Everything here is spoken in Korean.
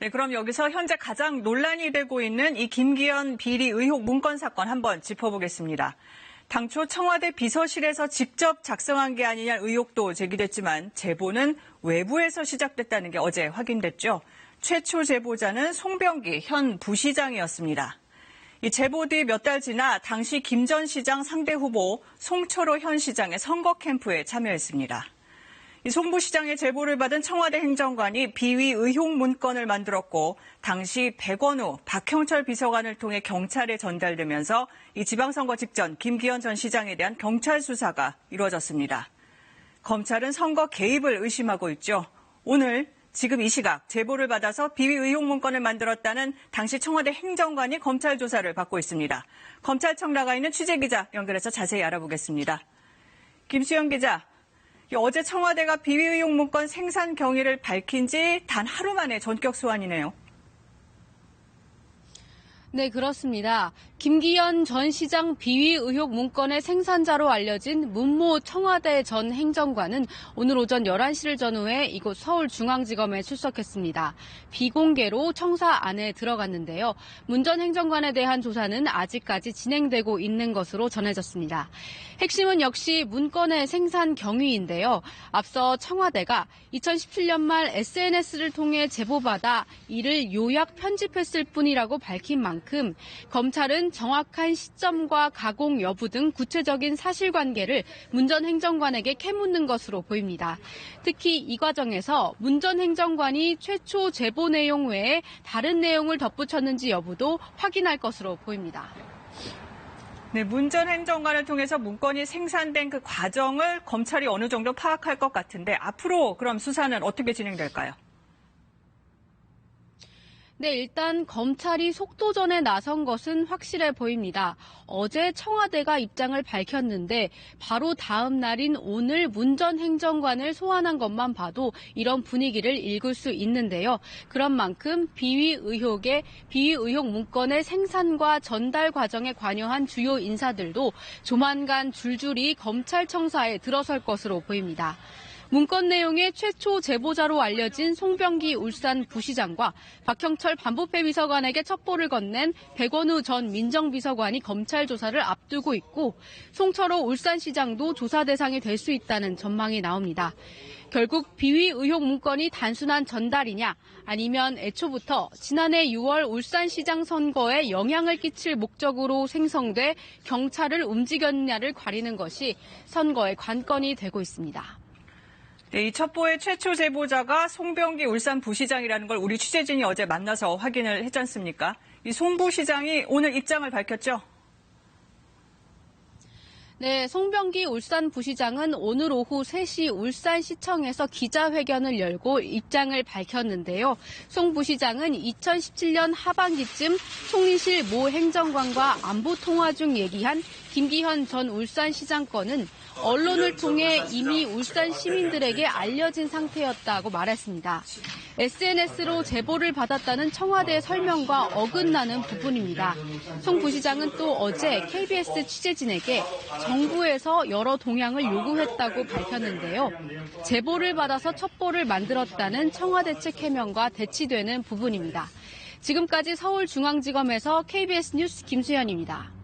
네, 그럼 여기서 현재 가장 논란이 되고 있는 이 김기현 비리 의혹 문건 사건 한번 짚어보겠습니다. 당초 청와대 비서실에서 직접 작성한 게 아니냐 의혹도 제기됐지만 제보는 외부에서 시작됐다는 게 어제 확인됐죠. 최초 제보자는 송병기 현 부시장이었습니다. 이 제보 뒤 몇 달 지나 당시 김 전 시장 상대 후보 송철호 현 시장의 선거 캠프에 참여했습니다. 이 송 부시장의 제보를 받은 청와대 행정관이 비위 의혹 문건을 만들었고 당시 백원우, 박형철 비서관을 통해 경찰에 전달되면서 이 지방선거 직전 김기현 전 시장에 대한 경찰 수사가 이루어졌습니다. 검찰은 선거 개입을 의심하고 있죠. 오늘 지금 이 시각 제보를 받아서 비위 의혹 문건을 만들었다는 당시 청와대 행정관이 검찰 조사를 받고 있습니다. 검찰청 나가 있는 취재기자 연결해서 자세히 알아보겠습니다. 김수영 기자. 어제 청와대가 비위 의혹 문건 생산 경위를 밝힌 지 단 하루 만에 전격 소환이네요. 네, 그렇습니다. 김기현 전 시장 비위 의혹 문건의 생산자로 알려진 문모 청와대 전 행정관은 오늘 오전 11시를 전후해 이곳 서울중앙지검에 출석했습니다. 비공개로 청사 안에 들어갔는데요. 문 전 행정관에 대한 조사는 아직까지 진행되고 있는 것으로 전해졌습니다. 핵심은 역시 문건의 생산 경위인데요. 앞서 청와대가 2017년 말 SNS를 통해 제보받아 이를 요약 편집했을 뿐이라고 밝힌 만큼 검찰은 정확한 시점과 가공 여부 등 구체적인 사실관계를 문 전 행정관에게 캐묻는 것으로 보입니다. 특히 이 과정에서 문 전 행정관이 최초 제보 내용 외에 다른 내용을 덧붙였는지 여부도 확인할 것으로 보입니다. 네, 문 전 행정관을 통해서 문건이 생산된 그 과정을 검찰이 어느 정도 파악할 것 같은데 앞으로 그럼 수사는 어떻게 진행될까요? 네, 일단 검찰이 속도전에 나선 것은 확실해 보입니다. 어제 청와대가 입장을 밝혔는데 바로 다음 날인 오늘 문 전 행정관을 소환한 것만 봐도 이런 분위기를 읽을 수 있는데요. 그런 만큼 비위 의혹 문건의 생산과 전달 과정에 관여한 주요 인사들도 조만간 줄줄이 검찰청사에 들어설 것으로 보입니다. 문건 내용의 최초 제보자로 알려진 송병기 울산 부시장과 박형철 반부패 비서관에게 첩보를 건넨 백원우 전 민정비서관이 검찰 조사를 앞두고 있고 송철호 울산시장도 조사 대상이 될 수 있다는 전망이 나옵니다. 결국 비위 의혹 문건이 단순한 전달이냐 아니면 애초부터 지난해 6월 울산시장 선거에 영향을 끼칠 목적으로 생성돼 경찰을 움직였느냐를 가리는 것이 선거의 관건이 되고 있습니다. 네, 이 첩보의 최초 제보자가 송병기 울산 부시장이라는 걸 우리 취재진이 어제 만나서 확인을 했지 않습니까? 이 송 부시장이 오늘 입장을 밝혔죠? 네, 송병기 울산 부시장은 오늘 오후 3시 울산시청에서 기자회견을 열고 입장을 밝혔는데요. 송 부시장은 2017년 하반기쯤 총리실 모 행정관과 안보 통화 중 얘기한 김기현 전 울산시장 건은 언론을 통해 이미 울산 시민들에게 알려진 상태였다고 말했습니다. SNS로 제보를 받았다는 청와대의 설명과 어긋나는 부분입니다. 송 부시장은 또 어제 KBS 취재진에게 정부에서 여러 동향을 요구했다고 밝혔는데요. 제보를 받아서 첩보를 만들었다는 청와대 측 해명과 대치되는 부분입니다. 지금까지 서울중앙지검에서 KBS 뉴스 김수현입니다.